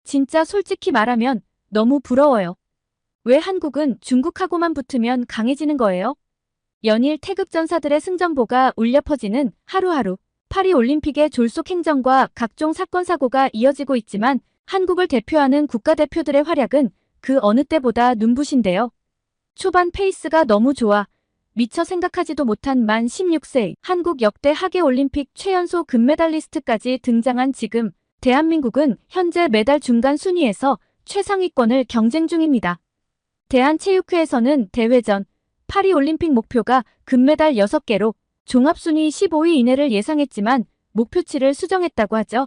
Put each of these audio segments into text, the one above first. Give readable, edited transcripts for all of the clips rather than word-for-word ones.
진짜 솔직히 말하면 너무 부러워요. 왜 한국은 중국하고만 붙으면 강해지는 거예요? 연일 태극 전사들의 승전보가 울려 퍼지는 하루하루. 파리올림픽의 졸속 행정과 각종 사건 사고가 이어지고 있지만 한국을 대표하는 국가대표들의 활약은 그 어느 때보다 눈부신데요. 초반 페이스가 너무 좋아 미처 생각하지도 못한 만 16세 한국 역대 하계올림픽 최연소 금메달리스트까지 등장한 지금 대한민국은 현재 메달 중간 순위에서 최상위권을 경쟁 중입니다. 대한체육회에서는 대회 전 파리올림픽 목표가 금메달 6개로 종합순위 15위 이내를 예상했지만 목표치를 수정했다고 하죠.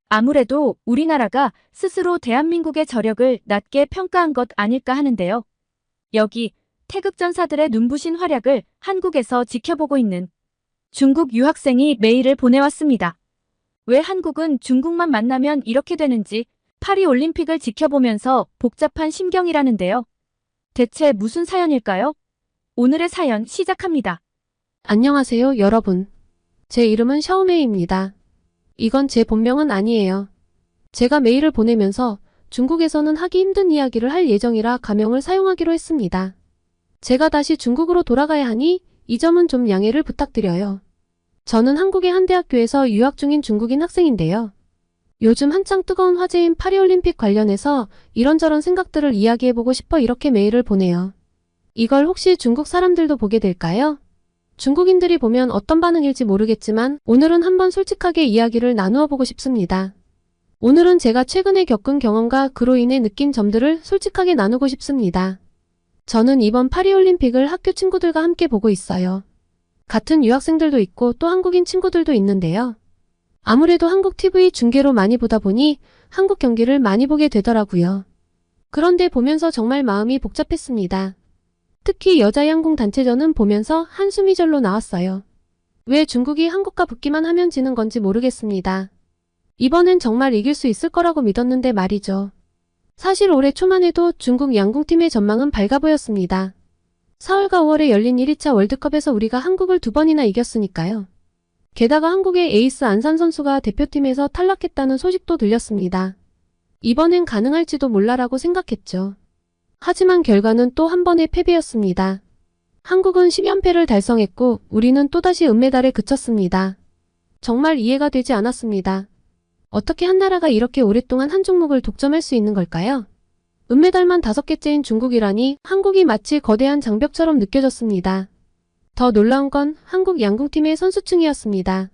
아무래도 우리나라가 스스로 대한민국의 저력을 낮게 평가한 것 아닐까 하는데요. 여기 태극전사들의 눈부신 활약을 한국에서 지켜보고 있는 중국 유학생이 메일을 보내왔습니다. 왜 한국은 중국만 만나면 이렇게 되는지 파리올림픽을 지켜보면서 복잡한 심경이라는데요. 대체 무슨 사연일까요? 오늘의 사연 시작합니다. 안녕하세요, 여러분. 제 이름은 샤오메이입니다. 이건 제 본명은 아니에요. 제가 메일을 보내면서 중국에서는 하기 힘든 이야기를 할 예정이라 가명을 사용하기로 했습니다. 제가 다시 중국으로 돌아가야 하니 이 점은 좀 양해를 부탁드려요. 저는 한국의 한 대학교에서 유학 중인 중국인 학생인데요. 요즘 한창 뜨거운 화제인 파리올림픽 관련해서 이런저런 생각들을 이야기해보고 싶어 이렇게 메일을 보내요. 이걸 혹시 중국 사람들도 보게 될까요? 중국인들이 보면 어떤 반응일지 모르겠지만 오늘은 한번 솔직하게 이야기를 나누어 보고 싶습니다. 오늘은 제가 최근에 겪은 경험과 그로 인해 느낀 점들을 솔직하게 나누고 싶습니다. 저는 이번 파리올림픽을 학교 친구들과 함께 보고 있어요. 같은 유학생들도 있고 또 한국인 친구들도 있는데요. 아무래도 한국 TV 중계로 많이 보다 보니 한국 경기를 많이 보게 되더라고요. 그런데 보면서 정말 마음이 복잡했습니다. 특히 여자 양궁 단체전은 보면서 한숨이 절로 나왔어요. 왜 중국이 한국과 붙기만 하면 지는 건지 모르겠습니다. 이번엔 정말 이길 수 있을 거라고 믿었는데 말이죠. 사실 올해 초만 해도 중국 양궁팀의 전망은 밝아 보였습니다. 4월과 5월에 열린 1회차 월드컵에서 우리가 한국을 2번이나 이겼으니까요. 게다가 한국의 에이스 안산 선수가 대표팀에서 탈락했다는 소식도 들렸습니다. 이번엔 가능할지도 몰라라고 생각했죠. 하지만 결과는 또 한 번의 패배였습니다. 한국은 10연패를 달성했고 우리는 또다시 은메달에 그쳤습니다. 정말 이해가 되지 않았습니다. 어떻게 한 나라가 이렇게 오랫동안 한 종목을 독점할 수 있는 걸까요? 은메달만 5개째인 중국이라니 한국이 마치 거대한 장벽처럼 느껴졌습니다. 더 놀라운 건 한국 양궁팀의 선수층이었습니다.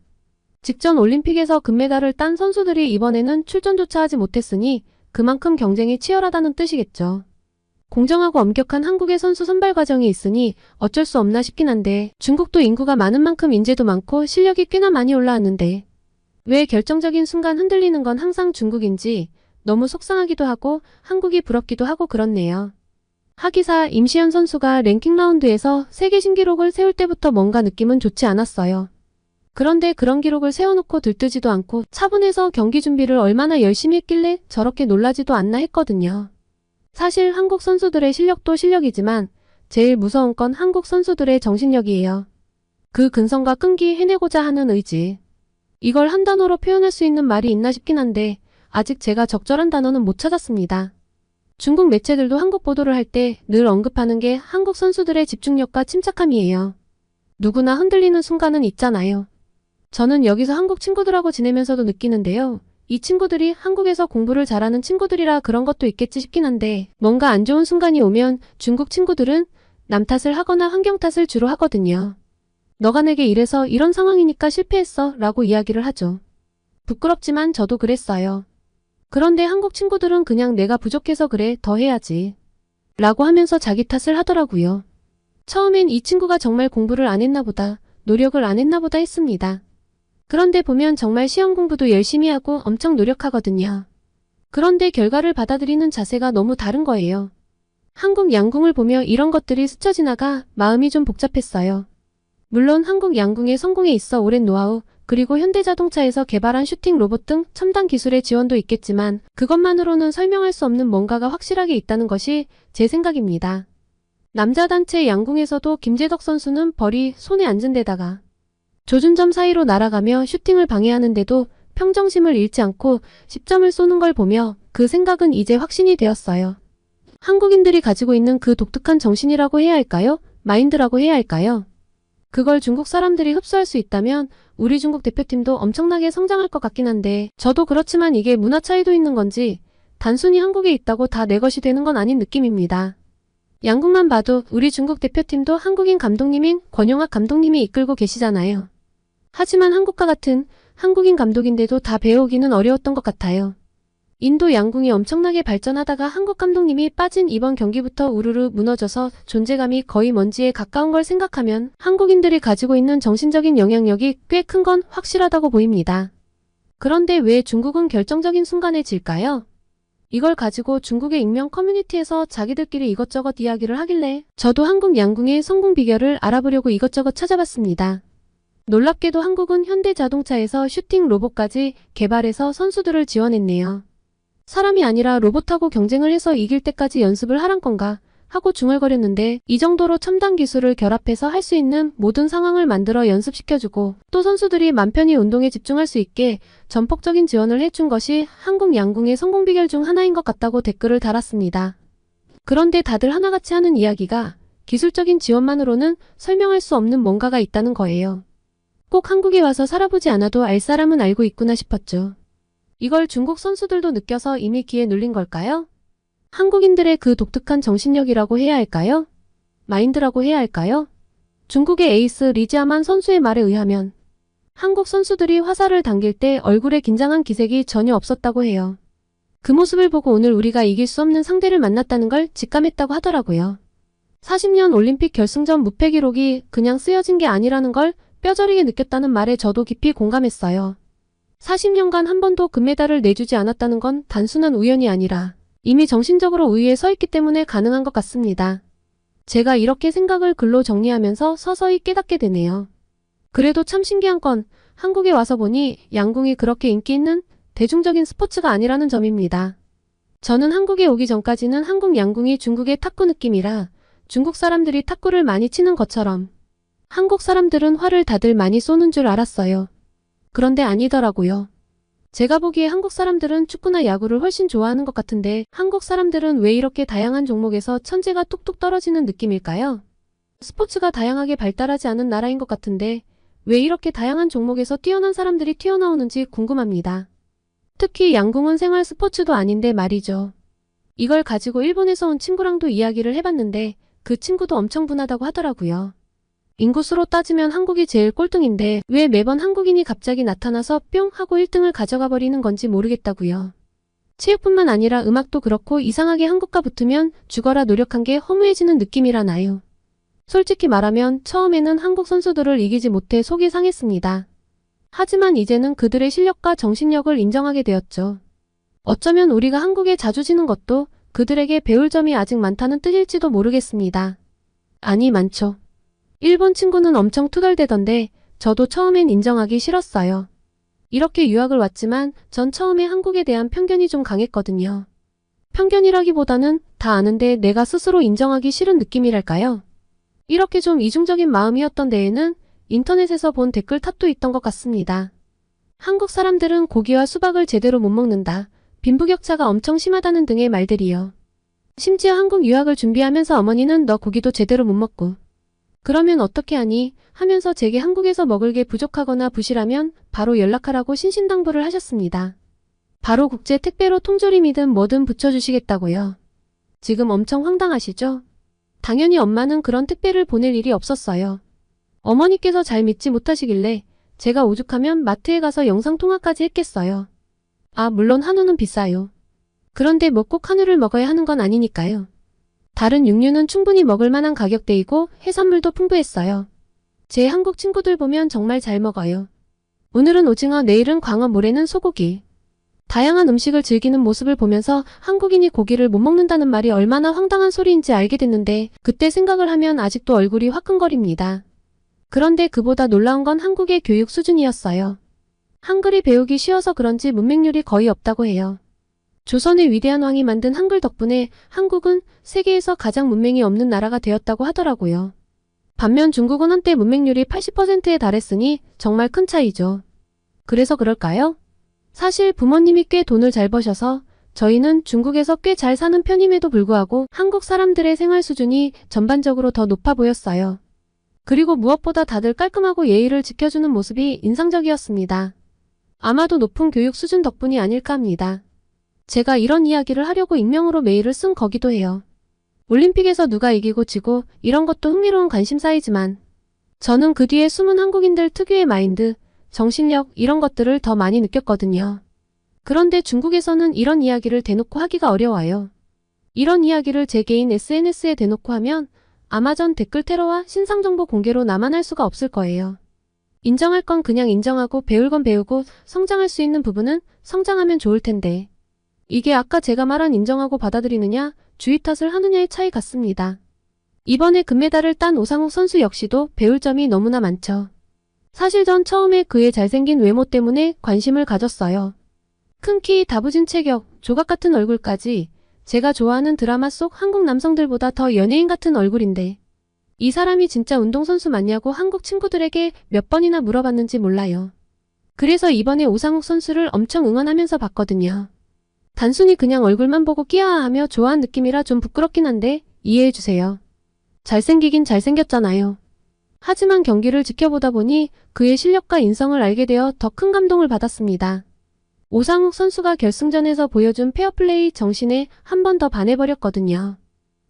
직전 올림픽에서 금메달을 딴 선수들이 이번에는 출전조차 하지 못했으니 그만큼 경쟁이 치열하다는 뜻이겠죠. 공정하고 엄격한 한국의 선수 선발 과정이 있으니 어쩔 수 없나 싶긴 한데 중국도 인구가 많은 만큼 인재도 많고 실력이 꽤나 많이 올라왔는데 왜 결정적인 순간 흔들리는 건 항상 중국인지 너무 속상하기도 하고 한국이 부럽기도 하고 그렇네요. 하기사 임시현 선수가 랭킹 라운드에서 세계 신기록을 세울 때부터 뭔가 느낌은 좋지 않았어요. 그런데 그런 기록을 세워놓고 들뜨지도 않고 차분해서 경기 준비를 얼마나 열심히 했길래 저렇게 놀라지도 않나 했거든요. 사실 한국 선수들의 실력도 실력이지만 제일 무서운 건 한국 선수들의 정신력이에요. 그 근성과 끈기 해내고자 하는 의지. 이걸 한 단어로 표현할 수 있는 말이 있나 싶긴 한데 아직 제가 적절한 단어는 못 찾았습니다. 중국 매체들도 한국 보도를 할 때 늘 언급하는 게 한국 선수들의 집중력과 침착함이에요. 누구나 흔들리는 순간은 있잖아요. 저는 여기서 한국 친구들하고 지내면서도 느끼는데요. 이 친구들이 한국에서 공부를 잘하는 친구들이라 그런 것도 있겠지 싶긴 한데 뭔가 안 좋은 순간이 오면 중국 친구들은 남 탓을 하거나 환경 탓을 주로 하거든요. 너가 내게 이래서 이런 상황이니까 실패했어 라고 이야기를 하죠. 부끄럽지만 저도 그랬어요. 그런데 한국 친구들은 그냥 내가 부족해서 그래 더 해야지 라고 하면서 자기 탓을 하더라고요. 처음엔 이 친구가 정말 공부를 안 했나 보다, 노력을 안 했나 보다 했습니다. 그런데 보면 정말 시험 공부도 열심히 하고 엄청 노력하거든요. 그런데 결과를 받아들이는 자세가 너무 다른 거예요. 한국 양궁을 보며 이런 것들이 스쳐 지나가 마음이 좀 복잡했어요. 물론 한국 양궁의 성공에 있어 오랜 노하우, 그리고 현대자동차에서 개발한 슈팅 로봇 등 첨단 기술의 지원도 있겠지만 그것만으로는 설명할 수 없는 뭔가가 확실하게 있다는 것이 제 생각입니다. 남자 단체 양궁에서도 김재덕 선수는 벌이 손에 앉은 데다가 조준점 사이로 날아가며 슈팅을 방해하는데도 평정심을 잃지 않고 10점을 쏘는 걸 보며 그 생각은 이제 확신이 되었어요. 한국인들이 가지고 있는 그 독특한 정신이라고 해야 할까요? 마인드라고 해야 할까요? 그걸 중국 사람들이 흡수할 수 있다면 우리 중국 대표팀도 엄청나게 성장할 것 같긴 한데 저도 그렇지만 이게 문화 차이도 있는 건지 단순히 한국에 있다고 다 내 것이 되는 건 아닌 느낌입니다. 양국만 봐도 우리 중국 대표팀도 한국인 감독님인 권용학 감독님이 이끌고 계시잖아요. 하지만 한국과 같은 한국인 감독인데도 다 배우기는 어려웠던 것 같아요. 인도 양궁이 엄청나게 발전하다가 한국 감독님이 빠진 이번 경기부터 우르르 무너져서 존재감이 거의 먼지에 가까운 걸 생각하면 한국인들이 가지고 있는 정신적인 영향력이 꽤 큰 건 확실하다고 보입니다. 그런데 왜 중국은 결정적인 순간에 질까요? 이걸 가지고 중국의 익명 커뮤니티에서 자기들끼리 이것저것 이야기를 하길래 저도 한국 양궁의 성공 비결을 알아보려고 이것저것 찾아봤습니다. 놀랍게도 한국은 현대자동차에서 슈팅 로봇까지 개발해서 선수들을 지원했네요. 사람이 아니라 로봇하고 경쟁을 해서 이길 때까지 연습을 하란 건가 하고 중얼거렸는데 이 정도로 첨단 기술을 결합해서 할 수 있는 모든 상황을 만들어 연습시켜주고 또 선수들이 맘 편히 운동에 집중할 수 있게 전폭적인 지원을 해준 것이 한국 양궁의 성공 비결 중 하나인 것 같다고 댓글을 달았습니다. 그런데 다들 하나같이 하는 이야기가 기술적인 지원만으로는 설명할 수 없는 뭔가가 있다는 거예요. 꼭 한국에 와서 살아보지 않아도 알 사람은 알고 있구나 싶었죠. 이걸 중국 선수들도 느껴서 이미 귀에 눌린 걸까요? 한국인들의 그 독특한 정신력이라고 해야 할까요? 마인드라고 해야 할까요? 중국의 에이스 리지아만 선수의 말에 의하면 한국 선수들이 화살을 당길 때 얼굴에 긴장한 기색이 전혀 없었다고 해요. 그 모습을 보고 오늘 우리가 이길 수 없는 상대를 만났다는 걸 직감했다고 하더라고요. 40년 올림픽 결승전 무패 기록이 그냥 쓰여진 게 아니라는 걸 뼈저리게 느꼈다는 말에 저도 깊이 공감했어요. 40년간 한 번도 금메달을 내주지 않았다는 건 단순한 우연이 아니라 이미 정신적으로 우위에 서 있기 때문에 가능한 것 같습니다. 제가 이렇게 생각을 글로 정리하면서 서서히 깨닫게 되네요. 그래도 참 신기한 건 한국에 와서 보니 양궁이 그렇게 인기 있는 대중적인 스포츠가 아니라는 점입니다. 저는 한국에 오기 전까지는 한국 양궁이 중국의 탁구 느낌이라 중국 사람들이 탁구를 많이 치는 것처럼 한국 사람들은 활을 다들 많이 쏘는 줄 알았어요. 그런데 아니더라고요. 제가 보기에 한국 사람들은 축구나 야구를 훨씬 좋아하는 것 같은데 한국 사람들은 왜 이렇게 다양한 종목에서 천재가 뚝뚝 떨어지는 느낌일까요? 스포츠가 다양하게 발달하지 않은 나라인 것 같은데 왜 이렇게 다양한 종목에서 뛰어난 사람들이 튀어나오는지 궁금합니다. 특히 양궁은 생활 스포츠도 아닌데 말이죠. 이걸 가지고 일본에서 온 친구랑도 이야기를 해봤는데 그 친구도 엄청 분하다고 하더라고요. 인구수로 따지면 한국이 제일 꼴등인데 왜 매번 한국인이 갑자기 나타나서 뿅 하고 1등을 가져가 버리는 건지 모르겠다고요. 체육뿐만 아니라 음악도 그렇고 이상하게 한국과 붙으면 죽어라 노력한 게 허무해지는 느낌이라나요. 솔직히 말하면 처음에는 한국 선수들을 이기지 못해 속이 상했습니다. 하지만 이제는 그들의 실력과 정신력을 인정하게 되었죠. 어쩌면 우리가 한국에 자주 지는 것도 그들에게 배울 점이 아직 많다는 뜻일지도 모르겠습니다. 아니 많죠. 일본 친구는 엄청 투덜대던데 저도 처음엔 인정하기 싫었어요. 이렇게 유학을 왔지만 전 처음에 한국에 대한 편견이 좀 강했거든요. 편견이라기보다는 다 아는데 내가 스스로 인정하기 싫은 느낌이랄까요? 이렇게 좀 이중적인 마음이었던 데에는 인터넷에서 본 댓글 탓도 있던 것 같습니다. 한국 사람들은 고기와 수박을 제대로 못 먹는다. 빈부격차가 엄청 심하다는 등의 말들이요. 심지어 한국 유학을 준비하면서 어머니는 너 고기도 제대로 못 먹고 그러면 어떻게 하니? 하면서 제게 한국에서 먹을 게 부족하거나 부실하면 바로 연락하라고 신신당부를 하셨습니다. 바로 국제 택배로 통조림이든 뭐든 붙여주시겠다고요. 지금 엄청 황당하시죠? 당연히 엄마는 그런 택배를 보낼 일이 없었어요. 어머니께서 잘 믿지 못하시길래 제가 오죽하면 마트에 가서 영상통화까지 했겠어요. 아, 물론 한우는 비싸요. 그런데 뭐 꼭 한우를 먹어야 하는 건 아니니까요. 다른 육류는 충분히 먹을 만한 가격대이고 해산물도 풍부했어요. 제 한국 친구들 보면 정말 잘 먹어요. 오늘은 오징어, 내일은 광어, 모레는 소고기. 다양한 음식을 즐기는 모습을 보면서 한국인이 고기를 못 먹는다는 말이 얼마나 황당한 소리인지 알게 됐는데 그때 생각을 하면 아직도 얼굴이 화끈거립니다. 그런데 그보다 놀라운 건 한국의 교육 수준이었어요. 한글이 배우기 쉬워서 그런지 문맹률이 거의 없다고 해요. 조선의 위대한 왕이 만든 한글 덕분에 한국은 세계에서 가장 문맹이 없는 나라가 되었다고 하더라고요. 반면 중국은 한때 문맹률이 80%에 달했으니 정말 큰 차이죠. 그래서 그럴까요? 사실 부모님이 꽤 돈을 잘 버셔서 저희는 중국에서 꽤 잘 사는 편임에도 불구하고 한국 사람들의 생활 수준이 전반적으로 더 높아 보였어요. 그리고 무엇보다 다들 깔끔하고 예의를 지켜주는 모습이 인상적이었습니다. 아마도 높은 교육 수준 덕분이 아닐까 합니다. 제가 이런 이야기를 하려고 익명으로 메일을 쓴 거기도 해요. 올림픽에서 누가 이기고 지고 이런 것도 흥미로운 관심사이지만 저는 그 뒤에 숨은 한국인들 특유의 마인드, 정신력 이런 것들을 더 많이 느꼈거든요. 그런데 중국에서는 이런 이야기를 대놓고 하기가 어려워요. 이런 이야기를 제 개인 SNS에 대놓고 하면 아마 전 댓글 테러와 신상정보 공개로 나만 할 수가 없을 거예요. 인정할 건 그냥 인정하고 배울 건 배우고 성장할 수 있는 부분은 성장하면 좋을 텐데. 이게 아까 제가 말한 인정하고 받아들이느냐, 주의 탓을 하느냐의 차이 같습니다. 이번에 금메달을 딴 오상욱 선수 역시도 배울 점이 너무나 많죠. 사실 전 처음에 그의 잘생긴 외모 때문에 관심을 가졌어요. 큰 키, 다부진 체격, 조각 같은 얼굴까지 제가 좋아하는 드라마 속 한국 남성들보다 더 연예인 같은 얼굴인데 이 사람이 진짜 운동선수 맞냐고 한국 친구들에게 몇 번이나 물어봤는지 몰라요. 그래서 이번에 오상욱 선수를 엄청 응원하면서 봤거든요. 단순히 그냥 얼굴만 보고 끼아하며 좋아한 느낌이라 좀 부끄럽긴 한데 이해해주세요. 잘생기긴 잘생겼잖아요. 하지만 경기를 지켜보다 보니 그의 실력과 인성을 알게 되어 더 큰 감동을 받았습니다. 오상욱 선수가 결승전에서 보여준 페어플레이 정신에 한 번 더 반해버렸거든요.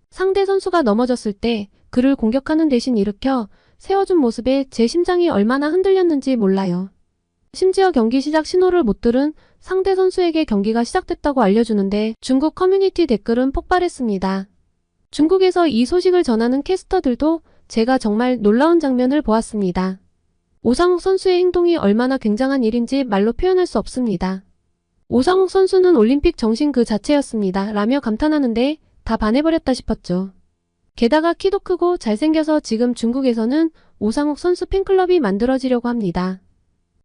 상대 선수가 넘어졌을 때 그를 공격하는 대신 일으켜 세워준 모습에 제 심장이 얼마나 흔들렸는지 몰라요. 심지어 경기 시작 신호를 못 들은 상대 선수에게 경기가 시작됐다고 알려주는데 중국 커뮤니티 댓글은 폭발했습니다. 중국에서 이 소식을 전하는 캐스터들도 제가 정말 놀라운 장면을 보았습니다. 오상욱 선수의 행동이 얼마나 굉장한 일인지 말로 표현할 수 없습니다. 오상욱 선수는 올림픽 정신 그 자체였습니다. 라며 감탄하는데 다 반해버렸다 싶었죠. 게다가 키도 크고 잘생겨서 지금 중국에서는 오상욱 선수 팬클럽이 만들어지려고 합니다.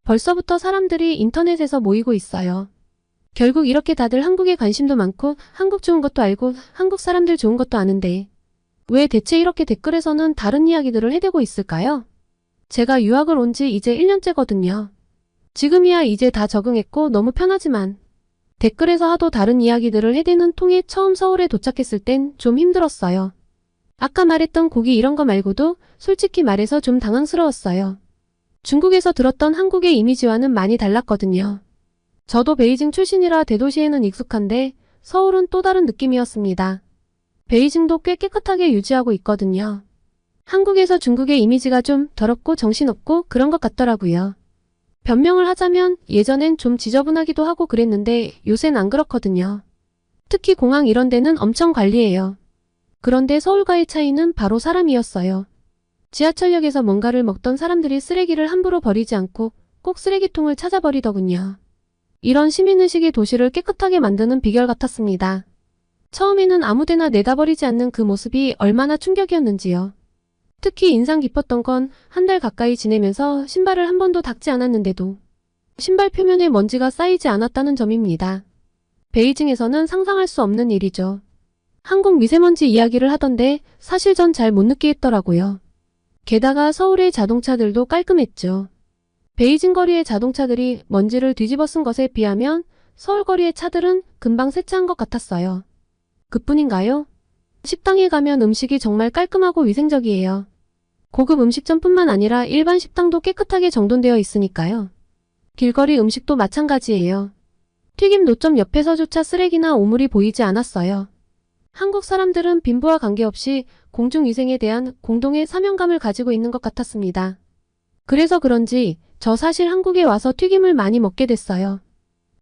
벌써부터 사람들이 인터넷에서 모이고 있어요. 결국 이렇게 다들 한국에 관심도 많고 한국 좋은 것도 알고 한국 사람들 좋은 것도 아는데 왜 대체 이렇게 댓글에서는 다른 이야기들을 해대고 있을까요? 제가 유학을 온 지 이제 1년째거든요. 지금이야 이제 다 적응했고 너무 편하지만 댓글에서 하도 다른 이야기들을 해대는 통에 처음 서울에 도착했을 땐 좀 힘들었어요. 아까 말했던 고기 이런 거 말고도 솔직히 말해서 좀 당황스러웠어요. 중국에서 들었던 한국의 이미지와는 많이 달랐거든요. 저도 베이징 출신이라 대도시에는 익숙한데 서울은 또 다른 느낌이었습니다. 베이징도 꽤 깨끗하게 유지하고 있거든요. 한국에서 중국의 이미지가 좀 더럽고 정신없고 그런 것 같더라고요. 변명을 하자면 예전엔 좀 지저분하기도 하고 그랬는데 요샌 안 그렇거든요. 특히 공항 이런 데는 엄청 관리해요. 그런데 서울과의 차이는 바로 사람이었어요. 지하철역에서 뭔가를 먹던 사람들이 쓰레기를 함부로 버리지 않고 꼭 쓰레기통을 찾아버리더군요. 이런 시민의식이 도시를 깨끗하게 만드는 비결 같았습니다. 처음에는 아무데나 내다 버리지 않는 그 모습이 얼마나 충격이었는지요. 특히 인상 깊었던 건 한 달 가까이 지내면서 신발을 한 번도 닦지 않았는데도 신발 표면에 먼지가 쌓이지 않았다는 점입니다. 베이징에서는 상상할 수 없는 일이죠. 한국 미세먼지 이야기를 하던데 사실 전 잘 못 느끼겠더라고요. 게다가 서울의 자동차들도 깔끔했죠. 베이징 거리의 자동차들이 먼지를 뒤집어 쓴 것에 비하면 서울 거리의 차들은 금방 세차한 것 같았어요. 그뿐인가요? 식당에 가면 음식이 정말 깔끔하고 위생적이에요. 고급 음식점뿐만 아니라 일반 식당도 깨끗하게 정돈되어 있으니까요. 길거리 음식도 마찬가지예요. 튀김 노점 옆에서조차 쓰레기나 오물이 보이지 않았어요. 한국 사람들은 빈부와 관계없이 공중위생에 대한 공동의 사명감을 가지고 있는 것 같았습니다. 그래서 그런지 저 사실 한국에 와서 튀김을 많이 먹게 됐어요.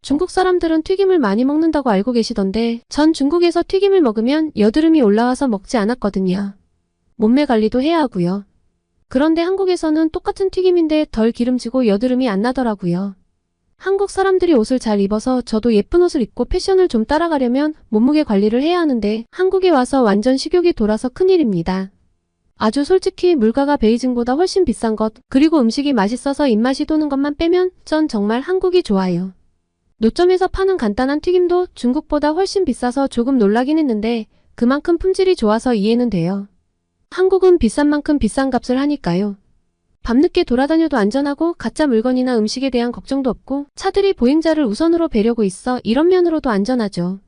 중국 사람들은 튀김을 많이 먹는다고 알고 계시던데 전 중국에서 튀김을 먹으면 여드름이 올라와서 먹지 않았거든요. 몸매 관리도 해야 하고요. 그런데 한국에서는 똑같은 튀김인데 덜 기름지고 여드름이 안 나더라고요. 한국 사람들이 옷을 잘 입어서 저도 예쁜 옷을 입고 패션을 좀 따라가려면 몸무게 관리를 해야 하는데 한국에 와서 완전 식욕이 돌아서 큰일입니다. 아주 솔직히 물가가 베이징보다 훨씬 비싼 것, 그리고 음식이 맛있어서 입맛이 도는 것만 빼면 전 정말 한국이 좋아요. 노점에서 파는 간단한 튀김도 중국보다 훨씬 비싸서 조금 놀라긴 했는데 그만큼 품질이 좋아서 이해는 돼요. 한국은 비싼 만큼 비싼 값을 하니까요. 밤늦게 돌아다녀도 안전하고 가짜 물건이나 음식에 대한 걱정도 없고 차들이 보행자를 우선으로 배려고 있어 이런 면으로도 안전하죠.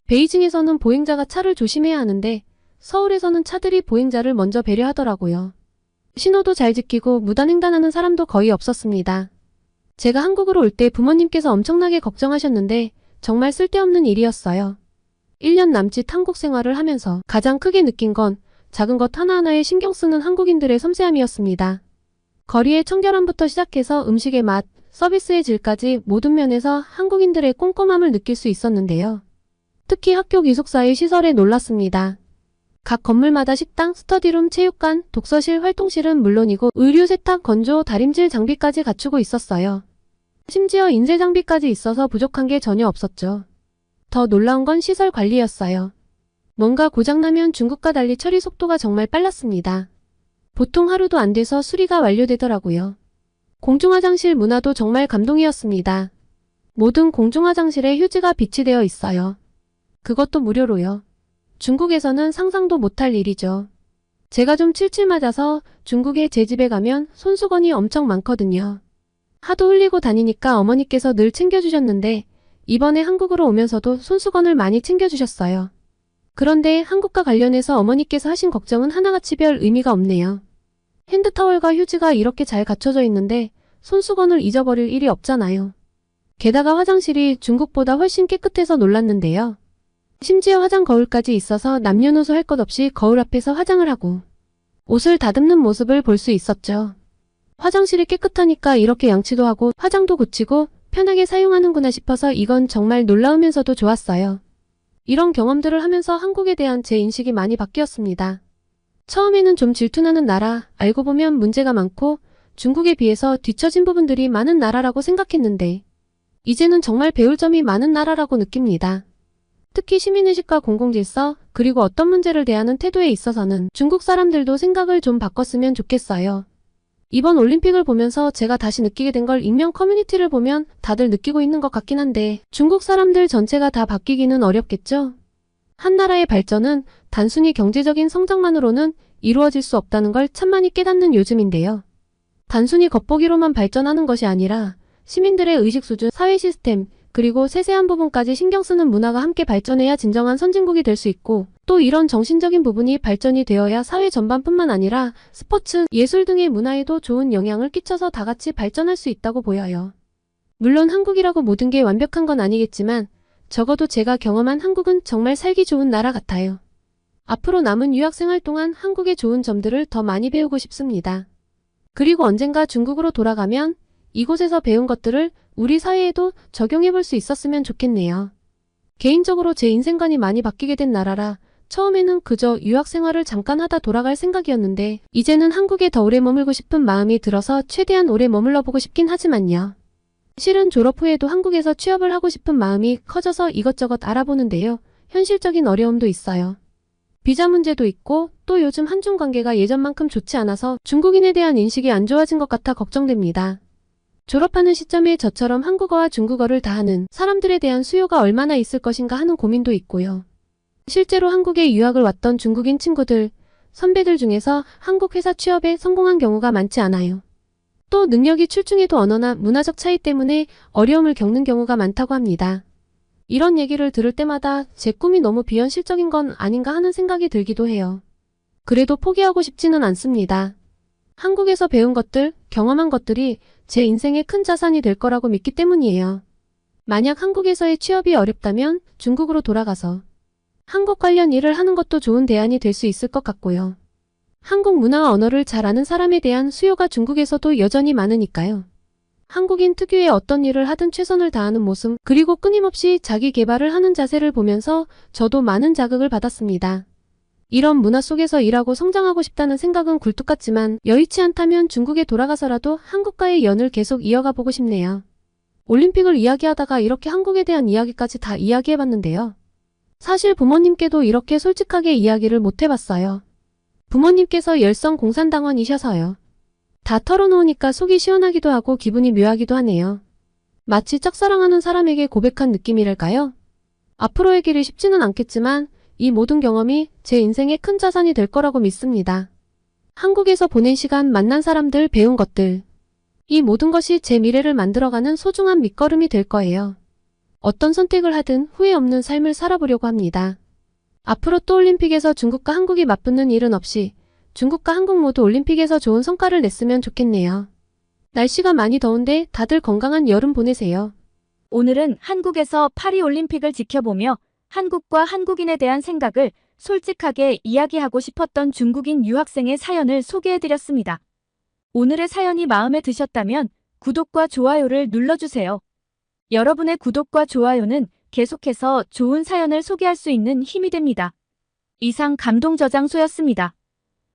베이징에서는 보행자가 차를 조심해야 하는데 서울에서는 차들이 보행자를 먼저 배려하더라고요. 신호도 잘 지키고 무단횡단하는 사람도 거의 없었습니다. 제가 한국으로 올 때 부모님께서 엄청나게 걱정하셨는데 정말 쓸데없는 일이었어요. 1년 남짓 한국 생활을 하면서 가장 크게 느낀 건 작은 것 하나하나에 신경 쓰는 한국인들의 섬세함이었습니다. 거리의 청결함부터 시작해서 음식의 맛, 서비스의 질까지 모든 면에서 한국인들의 꼼꼼함을 느낄 수 있었는데요. 특히 학교 기숙사의 시설에 놀랐습니다. 각 건물마다 식당, 스터디룸, 체육관, 독서실, 활동실은 물론이고 의류 세탁, 건조, 다림질 장비까지 갖추고 있었어요. 심지어 인쇄 장비까지 있어서 부족한 게 전혀 없었죠. 더 놀라운 건 시설 관리였어요. 뭔가 고장나면 중국과 달리 처리 속도가 정말 빨랐습니다. 보통 하루도 안 돼서 수리가 완료되더라고요. 공중화장실 문화도 정말 감동이었습니다. 모든 공중화장실에 휴지가 비치되어 있어요. 그것도 무료로요. 중국에서는 상상도 못할 일이죠. 제가 좀 칠칠 맞아서 중국에 제 집에 가면 손수건이 엄청 많거든요. 하도 흘리고 다니니까 어머니께서 늘 챙겨주셨는데 이번에 한국으로 오면서도 손수건을 많이 챙겨주셨어요. 그런데 한국과 관련해서 어머니께서 하신 걱정은 하나같이 별 의미가 없네요. 핸드타월과 휴지가 이렇게 잘 갖춰져 있는데 손수건을 잊어버릴 일이 없잖아요. 게다가 화장실이 중국보다 훨씬 깨끗해서 놀랐는데요. 심지어 화장 거울까지 있어서 남녀노소 할 것 없이 거울 앞에서 화장을 하고 옷을 다듬는 모습을 볼 수 있었죠. 화장실이 깨끗하니까 이렇게 양치도 하고 화장도 고치고 편하게 사용하는구나 싶어서 이건 정말 놀라우면서도 좋았어요. 이런 경험들을 하면서 한국에 대한 제 인식이 많이 바뀌었습니다. 처음에는 좀 질투나는 나라, 알고 보면 문제가 많고 중국에 비해서 뒤처진 부분들이 많은 나라라고 생각했는데 이제는 정말 배울 점이 많은 나라라고 느낍니다. 특히 시민의식과 공공질서, 그리고 어떤 문제를 대하는 태도에 있어서는 중국 사람들도 생각을 좀 바꿨으면 좋겠어요. 이번 올림픽을 보면서 제가 다시 느끼게 된 걸 익명 커뮤니티를 보면 다들 느끼고 있는 것 같긴 한데 중국 사람들 전체가 다 바뀌기는 어렵겠죠? 한 나라의 발전은 단순히 경제적인 성장만으로는 이루어질 수 없다는 걸 참 많이 깨닫는 요즘인데요. 단순히 겉보기로만 발전하는 것이 아니라 시민들의 의식 수준, 사회 시스템, 그리고 세세한 부분까지 신경 쓰는 문화가 함께 발전해야 진정한 선진국이 될 수 있고 또 이런 정신적인 부분이 발전이 되어야 사회 전반뿐만 아니라 스포츠, 예술 등의 문화에도 좋은 영향을 끼쳐서 다 같이 발전할 수 있다고 보여요. 물론 한국이라고 모든 게 완벽한 건 아니겠지만 적어도 제가 경험한 한국은 정말 살기 좋은 나라 같아요. 앞으로 남은 유학생활 동안 한국의 좋은 점들을 더 많이 배우고 싶습니다. 그리고 언젠가 중국으로 돌아가면 이곳에서 배운 것들을 우리 사회에도 적용해 볼 수 있었으면 좋겠네요. 개인적으로 제 인생관이 많이 바뀌게 된 나라라 처음에는 그저 유학 생활을 잠깐 하다 돌아갈 생각이었는데 이제는 한국에 더 오래 머물고 싶은 마음이 들어서 최대한 오래 머물러 보고 싶긴 하지만요. 실은 졸업 후에도 한국에서 취업을 하고 싶은 마음이 커져서 이것저것 알아보는데요. 현실적인 어려움도 있어요. 비자 문제도 있고 또 요즘 한중 관계가 예전만큼 좋지 않아서 중국인에 대한 인식이 안 좋아진 것 같아 걱정됩니다. 졸업하는 시점에 저처럼 한국어와 중국어를 다 하는 사람들에 대한 수요가 얼마나 있을 것인가 하는 고민도 있고요. 실제로 한국에 유학을 왔던 중국인 친구들, 선배들 중에서 한국 회사 취업에 성공한 경우가 많지 않아요. 또 능력이 출중해도 언어나 문화적 차이 때문에 어려움을 겪는 경우가 많다고 합니다. 이런 얘기를 들을 때마다 제 꿈이 너무 비현실적인 건 아닌가 하는 생각이 들기도 해요. 그래도 포기하고 싶지는 않습니다. 한국에서 배운 것들, 경험한 것들이 제 인생의 큰 자산이 될 거라고 믿기 때문이에요. 만약 한국에서의 취업이 어렵다면 중국으로 돌아가서 한국 관련 일을 하는 것도 좋은 대안이 될 수 있을 것 같고요. 한국 문화와 언어를 잘 아는 사람에 대한 수요가 중국에서도 여전히 많으니까요. 한국인 특유의 어떤 일을 하든 최선을 다하는 모습, 그리고 끊임없이 자기 개발을 하는 자세를 보면서 저도 많은 자극을 받았습니다. 이런 문화 속에서 일하고 성장하고 싶다는 생각은 굴뚝 같지만 여의치 않다면 중국에 돌아가서라도 한국과의 연을 계속 이어가 보고 싶네요. 올림픽을 이야기하다가 이렇게 한국에 대한 이야기까지 다 이야기해봤는데요. 사실 부모님께도 이렇게 솔직하게 이야기를 못 해봤어요. 부모님께서 열성 공산당원이셔서요. 다 털어놓으니까 속이 시원하기도 하고 기분이 묘하기도 하네요. 마치 짝사랑하는 사람에게 고백한 느낌이랄까요? 앞으로의 길이 쉽지는 않겠지만 이 모든 경험이 제 인생의 큰 자산이 될 거라고 믿습니다. 한국에서 보낸 시간, 만난 사람들, 배운 것들. 이 모든 것이 제 미래를 만들어가는 소중한 밑거름이 될 거예요. 어떤 선택을 하든 후회 없는 삶을 살아보려고 합니다. 앞으로 또 올림픽에서 중국과 한국이 맞붙는 일은 없이 중국과 한국 모두 올림픽에서 좋은 성과를 냈으면 좋겠네요. 날씨가 많이 더운데 다들 건강한 여름 보내세요. 오늘은 한국에서 파리올림픽을 지켜보며 한국과 한국인에 대한 생각을 솔직하게 이야기하고 싶었던 중국인 유학생의 사연을 소개해드렸습니다. 오늘의 사연이 마음에 드셨다면 구독과 좋아요를 눌러주세요. 여러분의 구독과 좋아요는 계속해서 좋은 사연을 소개할 수 있는 힘이 됩니다. 이상 감동저장소였습니다.